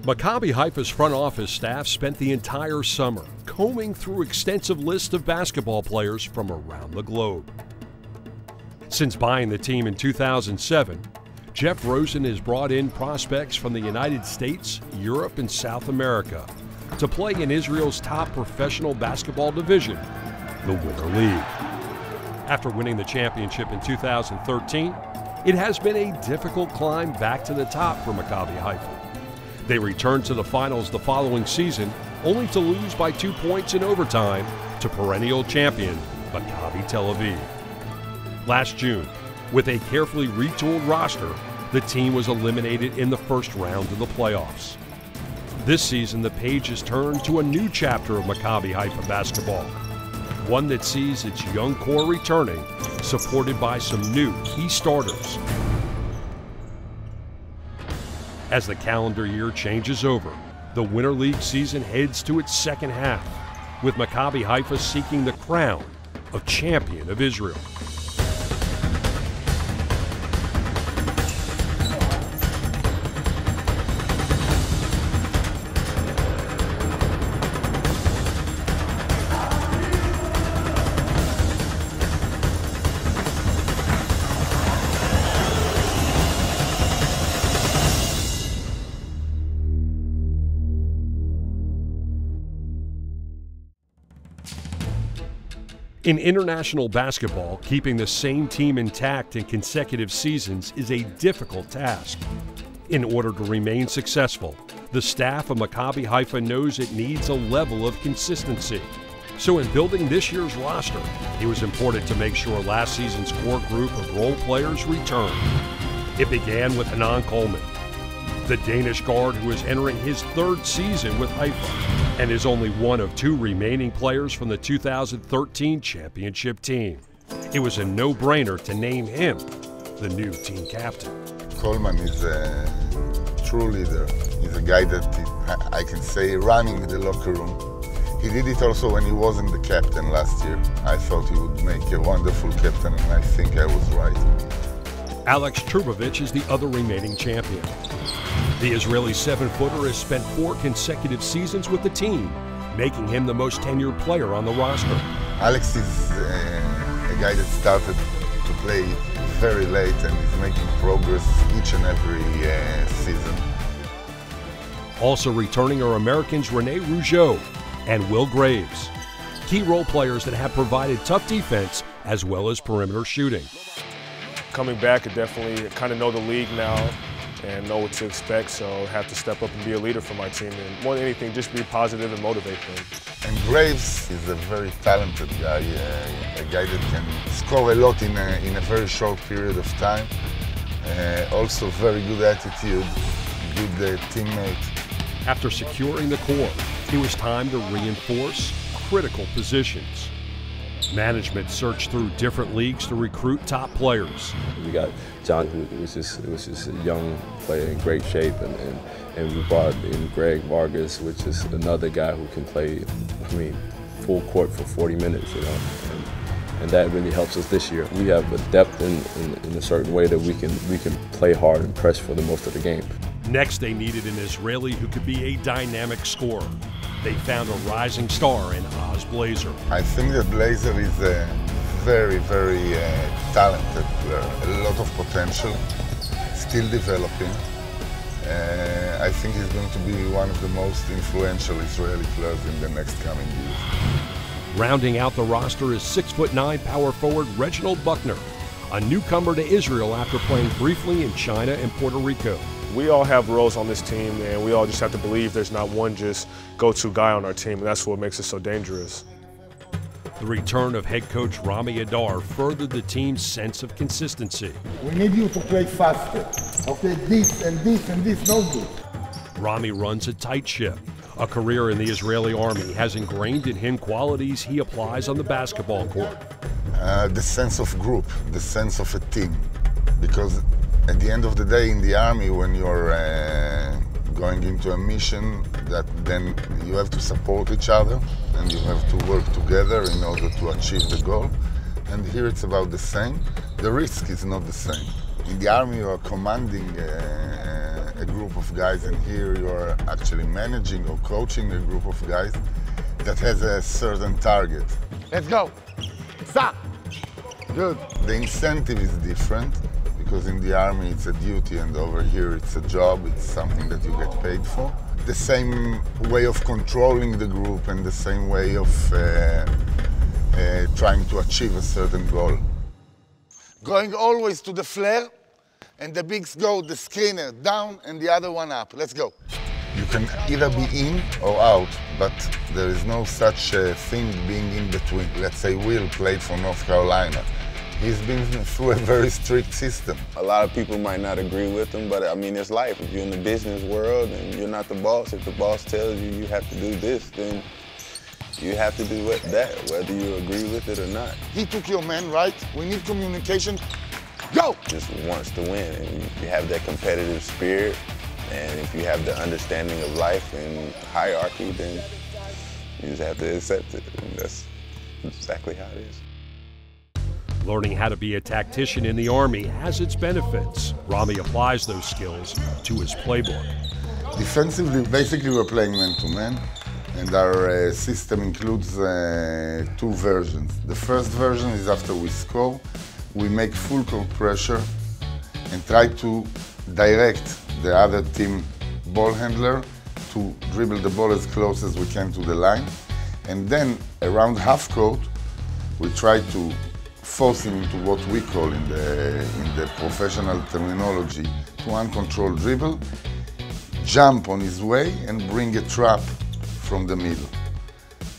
Maccabi Haifa's front office staff spent the entire summer combing through extensive lists of basketball players from around the globe. Since buying the team in 2007, Jeff Rosen has brought in prospects from the United States, Europe, and South America to play in Israel's top professional basketball division, the Winter League. After winning the championship in 2013, it has been a difficult climb back to the top for Maccabi Haifa. They returned to the finals the following season, only to lose by 2 points in overtime to perennial champion Maccabi Tel Aviv. Last June, with a carefully retooled roster, the team was eliminated in the first round of the playoffs. This season, the page has turned to a new chapter of Maccabi Haifa basketball, one that sees its young core returning, supported by some new key starters. As the calendar year changes over, the Winter League season heads to its second half, with Maccabi Haifa seeking the crown of champion of Israel. In international basketball, keeping the same team intact in consecutive seasons is a difficult task. In order to remain successful, the staff of Maccabi Haifa knows it needs a level of consistency. So in building this year's roster, it was important to make sure last season's core group of role players returned. It began with Hanan Coleman, the Danish guard who is entering his third season with Haifa and is only one of 2 remaining players from the 2013 championship team. It was a no-brainer to name him the new team captain. Coleman is a true leader. He's a guy that I can say running the locker room. He did it also when he wasn't the captain last year. I thought he would make a wonderful captain, and I think I was right. Alex Trubovich is the other remaining champion. The Israeli 7-footer has spent 4 consecutive seasons with the team, making him the most tenured player on the roster. Alex is a guy that started to play very late and is making progress each and every season. Also returning are Americans Rene Rougeau and Will Graves, key role players that have provided tough defense as well as perimeter shooting. Coming back, I definitely kind of know the league now and know what to expect, so have to step up and be a leader for my team, and more than anything, just be positive and motivate them. And Graves is a very talented guy, a guy that can score a lot in a very short period of time. Also very good attitude, good teammate. After securing the core, it was time to reinforce critical positions. Management searched through different leagues to recruit top players. We got John, who was just a young player in great shape, and we brought in Greg Vargas, which is another guy who can play, full court for 40 minutes, and that really helps us this year. We have a depth in a certain way that we can play hard and press for the most of the game. Next, they needed an Israeli who could be a dynamic scorer. They found a rising star in Oz Blazer. I think that Blazer is a very, very talented player, a lot of potential, still developing. I think he's going to be one of the most influential Israeli players in the next coming years. Rounding out the roster is 6'9" power forward Reginald Buckner, a newcomer to Israel after playing briefly in China and Puerto Rico. We all have roles on this team, and we all just have to believe there's not one just go-to guy on our team, and that's what makes it so dangerous. The return of head coach Rami Adar furthered the team's sense of consistency. We need you to play faster. Okay, this and this and this, no good. Rami runs a tight ship. A career in the Israeli army has ingrained in him qualities he applies on the basketball court. The sense of group, the sense of a team, because at the end of the day in the army, when you're going into a mission, that then you have to support each other and you have to work together in order to achieve the goal. And here it's about the same. The risk is not the same. In the army you are commanding a group of guys, and here you are actually managing or coaching a group of guys that has a certain target. Let's go. Stop. Good. The incentive is different because in the army it's a duty and over here it's a job, it's something that you get paid for. The same way of controlling the group and the same way of trying to achieve a certain goal. Going always to the flare, and the bigs go the screener down and the other one up. Let's go. You can either be in or out, but there is no such thing being in between. Let's say Will played for North Carolina. He's been through a very strict system. A lot of people might not agree with him, but I mean, it's life. If you're in the business world and you're not the boss, if the boss tells you you have to do this, then you have to do that, whether you agree with it or not. He took your man, right? We need communication. Go! Just wants to win, and you have that competitive spirit, and if you have the understanding of life and hierarchy, then you just have to accept it, and that's exactly how it is. Learning how to be a tactician in the Army has its benefits. Rami applies those skills to his playbook. Defensively, basically we're playing man-to-man, and our system includes two versions. The first version is after we score, we make full court pressure and try to direct the other team ball handler to dribble the ball as close as we can to the line. And then around half court, we try to force him into what we call in the professional terminology to uncontrolled dribble, jump on his way and bring a trap from the middle.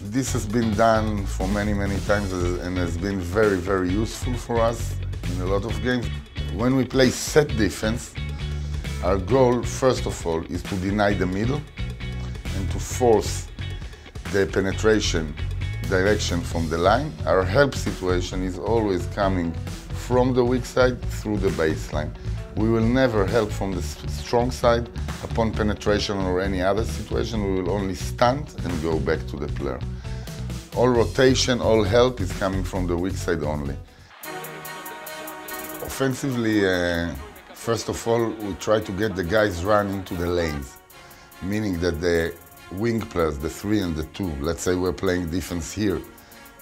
This has been done for many, many times and has been very, very useful for us in a lot of games. When we play set defense, our goal, first of all, is to deny the middle and to force the penetration direction from the line. Our help situation is always coming from the weak side through the baseline. We will never help from the strong side upon penetration or any other situation. We will only stand and go back to the player. All rotation, all help is coming from the weak side only. Offensively, first of all, we try to get the guys running to the lanes, meaning that the wing players, the 3 and the 2, let's say we're playing defense here.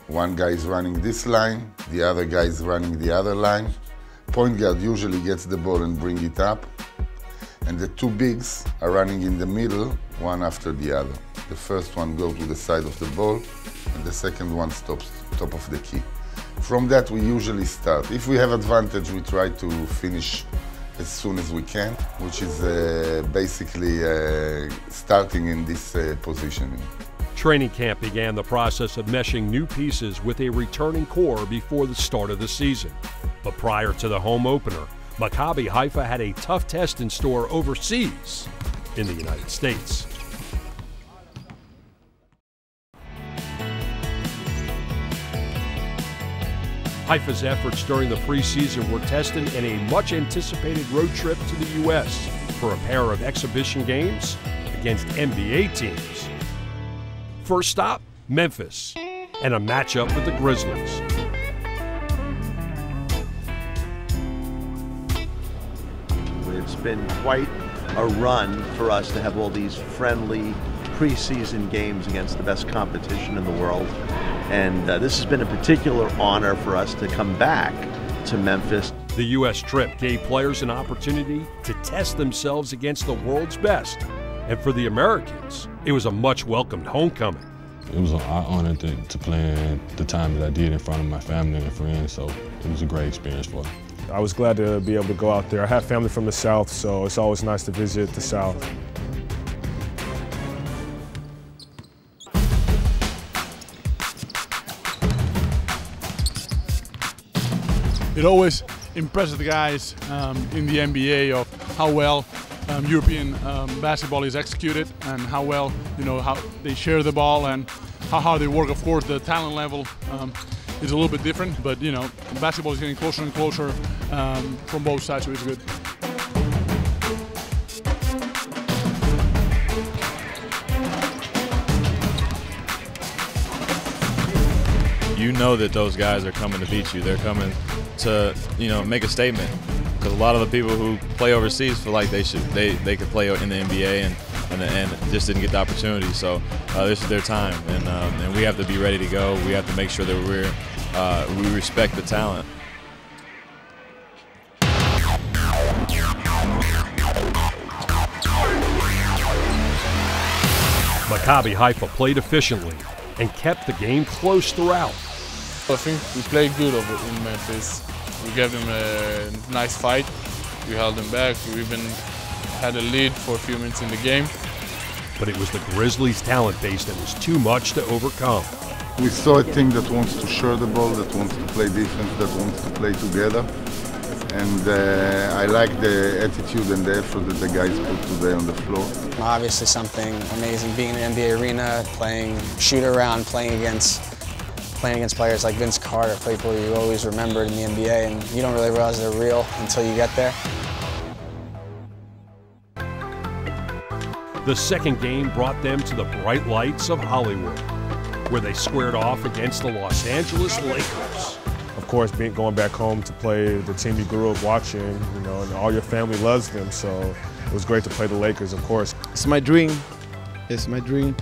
One guy is running this line, the other guy is running the other line. Point guard usually gets the ball and bring it up. And the two bigs are running in the middle, one after the other. The first one goes to the side of the ball, and the second one stops top of the key. From that, we usually start. If we have advantage, we try to finish as soon as we can, which is basically starting in this positioning. Training camp began the process of meshing new pieces with a returning core before the start of the season. But prior to the home opener, Maccabi Haifa had a tough test in store overseas in the United States. Haifa's efforts during the preseason were tested in a much-anticipated road trip to the U.S. for a pair of exhibition games against NBA teams. First stop, Memphis, and a matchup with the Grizzlies. It's been quite a run for us to have all these friendly preseason games against the best competition in the world. And this has been a particular honor for us to come back to Memphis. The U.S. trip gave players an opportunity to test themselves against the world's best. And for the Americans, it was a much welcomed homecoming. It was an honor to play the time that I did in front of my family and friends, so it was a great experience for me. I was glad to be able to go out there. I have family from the South, so it's always nice to visit the South. It always impresses the guys in the NBA of how well European basketball is executed and how well, how they share the ball and how hard they work. Of course, the talent level is a little bit different, but basketball is getting closer and closer from both sides, so it's good. You know that those guys are coming to beat you. They're coming to, make a statement. because a lot of the people who play overseas feel like they could play in the NBA and just didn't get the opportunity. So this is their time, and we have to be ready to go. We have to make sure that we respect the talent. Maccabi Haifa played efficiently and kept the game close throughout. I think we played good over in Memphis. We gave them a nice fight. We held them back. We even had a lead for a few minutes in the game. But it was the Grizzlies' talent base that was too much to overcome. We saw a team that wants to share the ball, that wants to play defense, that wants to play together. And I like the attitude and the effort that the guys put today on the floor. Obviously something amazing being in the NBA arena, playing shoot-around, playing against players like Vince Carter, people you always remember in the NBA, and you don't really realize they're real until you get there. The second game brought them to the bright lights of Hollywood, where they squared off against the Los Angeles Lakers. Of course, going back home to play the team you grew up watching, you know, and all your family loves them, so it was great to play the Lakers, of course. It's my dream. It's my dream.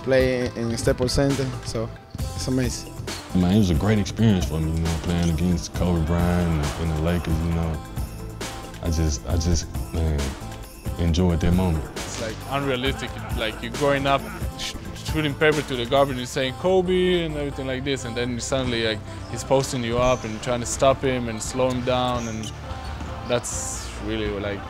Play in Staples Center, so it's amazing. Man, it was a great experience for me, you know, playing against Kobe Bryant and the Lakers, you know. I just, man, enjoyed that moment. It's like unrealistic, like you're growing up shooting paper to the garbage and saying Kobe and everything like this, and then suddenly like he's posting you up and trying to stop him and slow him down, and that's really like,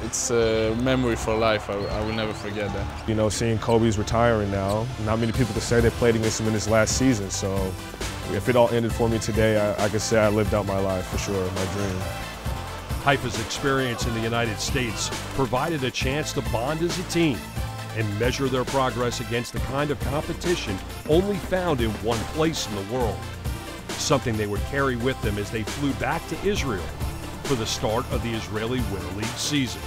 it's a memory for life. I will never forget that. You know, seeing Kobe's retiring now, not many people can say they played against him in his last season, so if it all ended for me today, I could say I lived out my life for sure, my dream. Haifa's experience in the United States provided a chance to bond as a team and measure their progress against the kind of competition only found in one place in the world, something they would carry with them as they flew back to Israel for the start of the Israeli Winter League season.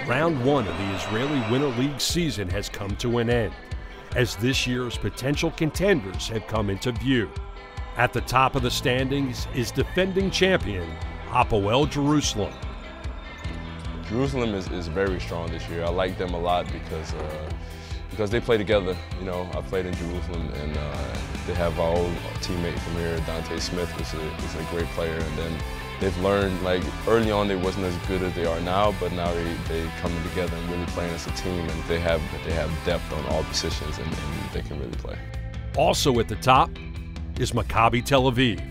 Round one of the Israeli Winter League season has come to an end, as this year's potential contenders have come into view. At the top of the standings is defending champion Hapoel Jerusalem. Jerusalem is very strong this year. I like them a lot because they play together. You know, I played in Jerusalem, and they have our old teammate from here, Dante Smith, which is a great player. And then they've learned, like, early on they wasn't as good as they are now, but now they coming together and really playing as a team, and they have depth on all positions, and they can really play. Also at the top is Maccabi Tel Aviv.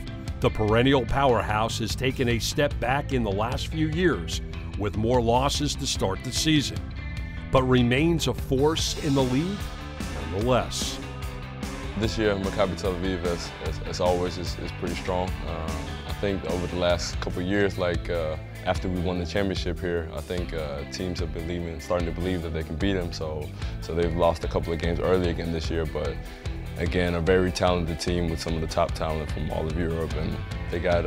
The perennial powerhouse has taken a step back in the last few years with more losses to start the season, but remains a force in the league nonetheless. This year, Maccabi Tel Aviv, as always, is pretty strong. I think over the last couple of years, like after we won the championship here, I think teams have been starting to believe that they can beat them. So they've lost a couple of games early again this year, but again, a very talented team with some of the top talent from all of Europe, and they got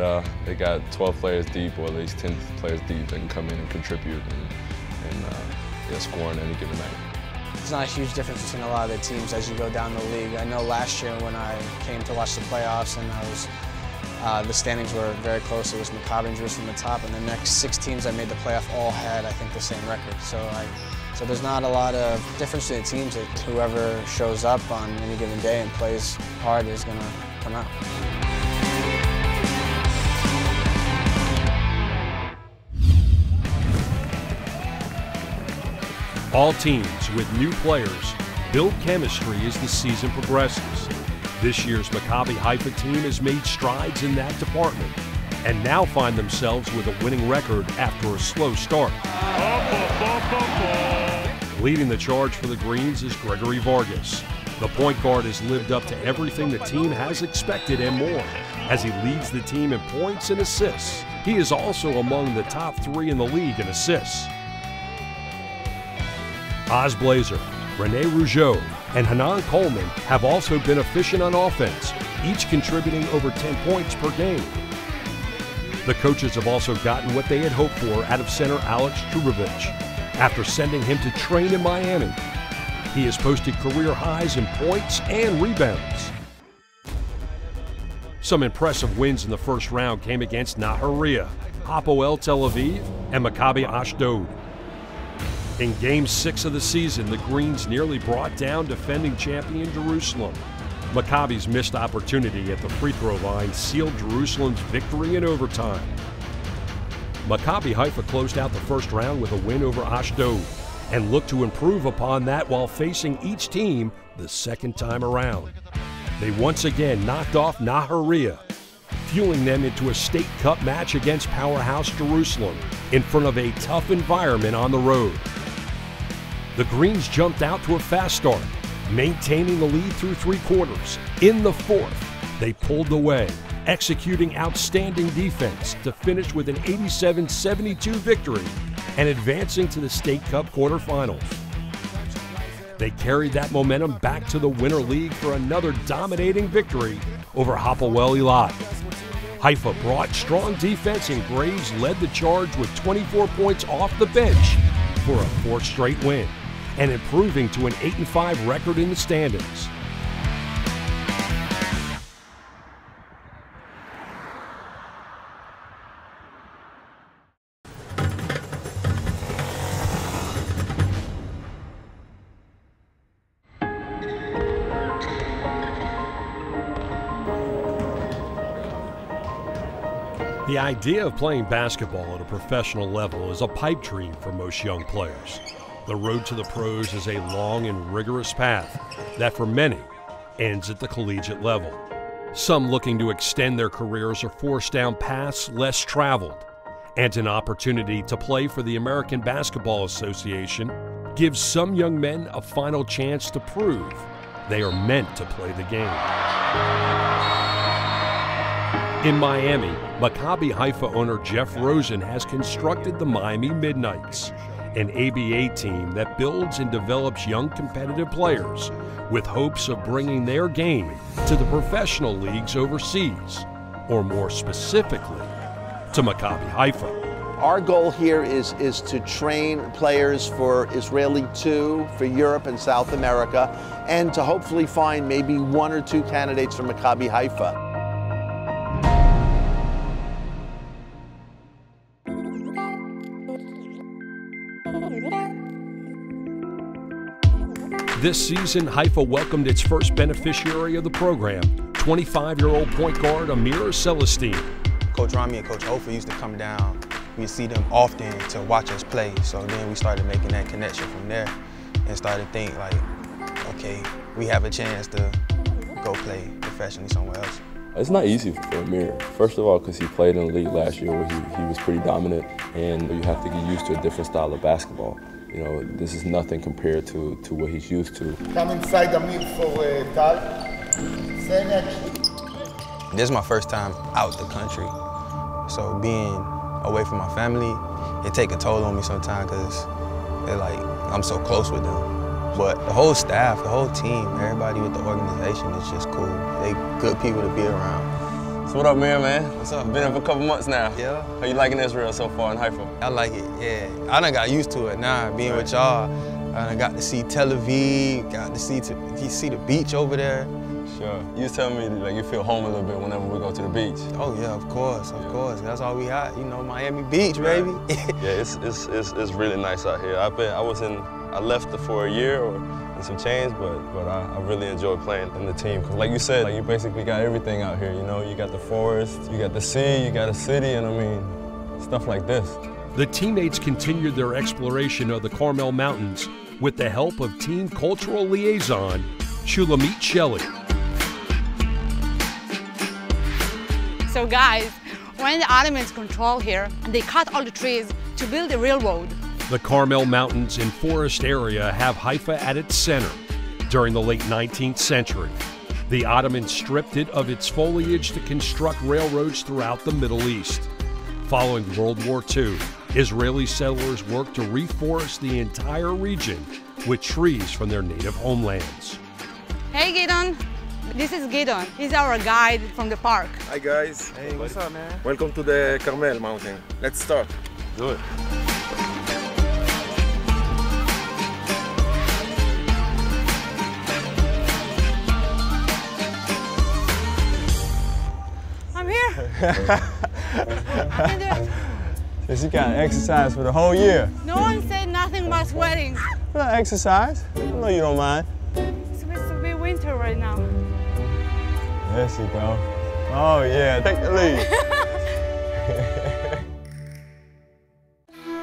12 players deep, or at least 10 players deep, that can come in and contribute and score on any given night. There's not a huge difference between a lot of the teams as you go down the league. I know last year when I came to watch the playoffs and the standings were very close. It was Maccabi and Jerusalem at the top, and the next 6 teams that made the playoff all had, I think, the same record. So there's not a lot of difference in the teams. That whoever shows up on any given day and plays hard is going to come out. All teams with new players build chemistry as the season progresses. This year's Maccabi Haifa team has made strides in that department and now find themselves with a winning record after a slow start. Leading the charge for the Greens is Gregory Vargas. The point guard has lived up to everything the team has expected and more, as he leads the team in points and assists. He is also among the top 3 in the league in assists. Oz Blazer, Rene Rougeau, and Hanan Coleman have also been efficient on offense, each contributing over 10 points per game. The coaches have also gotten what they had hoped for out of center Alex Trubovich after sending him to train in Miami. He has posted career highs in points and rebounds. Some impressive wins in the first round came against Nahariya, Hapoel Tel Aviv, and Maccabi Ashdod. In Game 6 of the season, the Greens nearly brought down defending champion Jerusalem. Maccabi's missed opportunity at the free throw line sealed Jerusalem's victory in overtime. Maccabi Haifa closed out the first round with a win over Ashdod and looked to improve upon that while facing each team the second time around. They once again knocked off Nahariya, fueling them into a State Cup match against powerhouse Jerusalem in front of a tough environment on the road. The Greens jumped out to a fast start, maintaining the lead through 3 quarters. In the fourth, they pulled away, executing outstanding defense to finish with an 87-72 victory and advancing to the State Cup quarterfinals. They carried that momentum back to the Winter League for another dominating victory over Hapoel Eilat. Haifa brought strong defense and Graves led the charge with 24 points off the bench for a 4th straight win and improving to an 8-5 record in the standings. The idea of playing basketball at a professional level is a pipe dream for most young players. The road to the pros is a long and rigorous path that for many ends at the collegiate level. Some looking to extend their careers are forced down paths less traveled, and an opportunity to play for the American Basketball Association gives some young men a final chance to prove they are meant to play the game. In Miami, Maccabi Haifa owner Jeff Rosen has constructed the Miami Midnites, an ABA team that builds and develops young competitive players with hopes of bringing their game to the professional leagues overseas, or more specifically, to Maccabi Haifa. Our goal here is to train players for Israeli 2, for Europe and South America, and to hopefully find maybe 1 or 2 candidates for Maccabi Haifa. This season, Haifa welcomed its first beneficiary of the program, 25-year-old point guard Amir Celestin. Coach Rami and Coach Ofer used to come down. We'd see them often to watch us play. So then we started making that connection from there and started thinking like, okay, we have a chance to go play professionally somewhere else. It's not easy for Amir. First of all, because he played in the league last year where he was pretty dominant, and you have to get used to a different style of basketball. You know, this is nothing compared to what he's used to. Come inside Amir for Tal. Same action. This is my first time out the country. So being away from my family, it takes a toll on me sometimes because they're like, I'm so close with them. But the whole staff, the whole team, everybody with the organization is just cool. They good people to be around. So what up, Amir, man? What's up? Been here for a couple months now. Yeah. How you liking Israel so far in Haifa? I like it, yeah. I done got used to it now, being with y'all. I done got to see Tel Aviv, got to see the beach over there. Sure. You was telling me like you feel home a little bit whenever we go to the beach. Oh yeah, of course. That's all we got. You know, Miami Beach, baby. Yeah, it's really nice out here. I left for a year and some change, but I really enjoy playing in the team. Cause like you said, like you basically got everything out here. You know, you got the forest, you got the sea, you got a city, and I mean, stuff like this. The teammates continued their exploration of the Carmel Mountains with the help of team cultural liaison Shulamit Shelley. So guys, when the Ottomans control here, they cut all the trees to build a railroad. The Carmel Mountains and forest area have Haifa at its center. During the late 19th century, the Ottomans stripped it of its foliage to construct railroads throughout the Middle East. Following World War II, Israeli settlers worked to reforest the entire region with trees from their native homelands. Hey, Gideon. This is Gideon. He's our guide from the park. Hi guys. Hey, what's up, man? Welcome to the Carmel Mountain. Let's start. Do it. I'm here. I can do it. Yes, you got exercise for the whole year. No one said nothing about sweating. Well, exercise. I know you don't mind. It's supposed to be winter right now. There she go. Oh yeah, take the lead.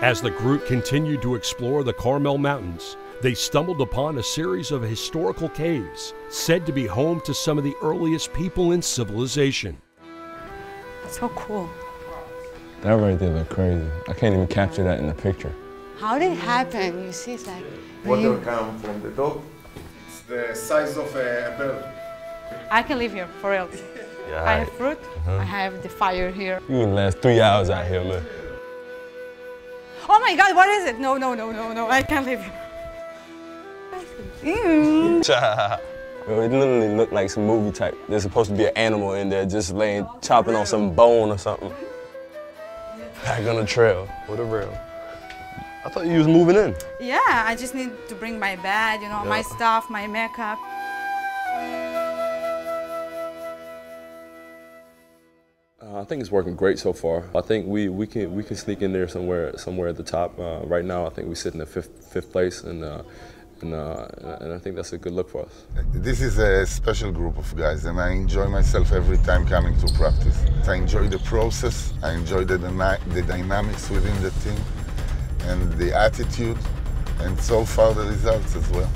As the group continued to explore the Carmel Mountains, they stumbled upon a series of historical caves said to be home to some of the earliest people in civilization. So cool. That right there look crazy. I can't even capture that in the picture. How did it happen? You see, it's like... Water comes from the top. It's the size of a bird. I can live here, for real. Yeah, I have fruit, I have the fire here. You can last 3 hours out here, man. Oh my God, what is it? No, I can't live here. It literally looked like some movie type. There's supposed to be an animal in there just laying, chopping on some bone or something. Back on the trail, with a rail. I thought you was moving in. Yeah, I just need to bring my bed, you know, my stuff, my makeup. I think it's working great so far. I think we can sneak in there somewhere at the top. Right now, I think we sit in the fifth place, and I think that's a good look for us. This is a special group of guys, and I enjoy myself every time coming to practice. I enjoy the process, I enjoy the dynamics within the team, and the attitude, and so far the results as well.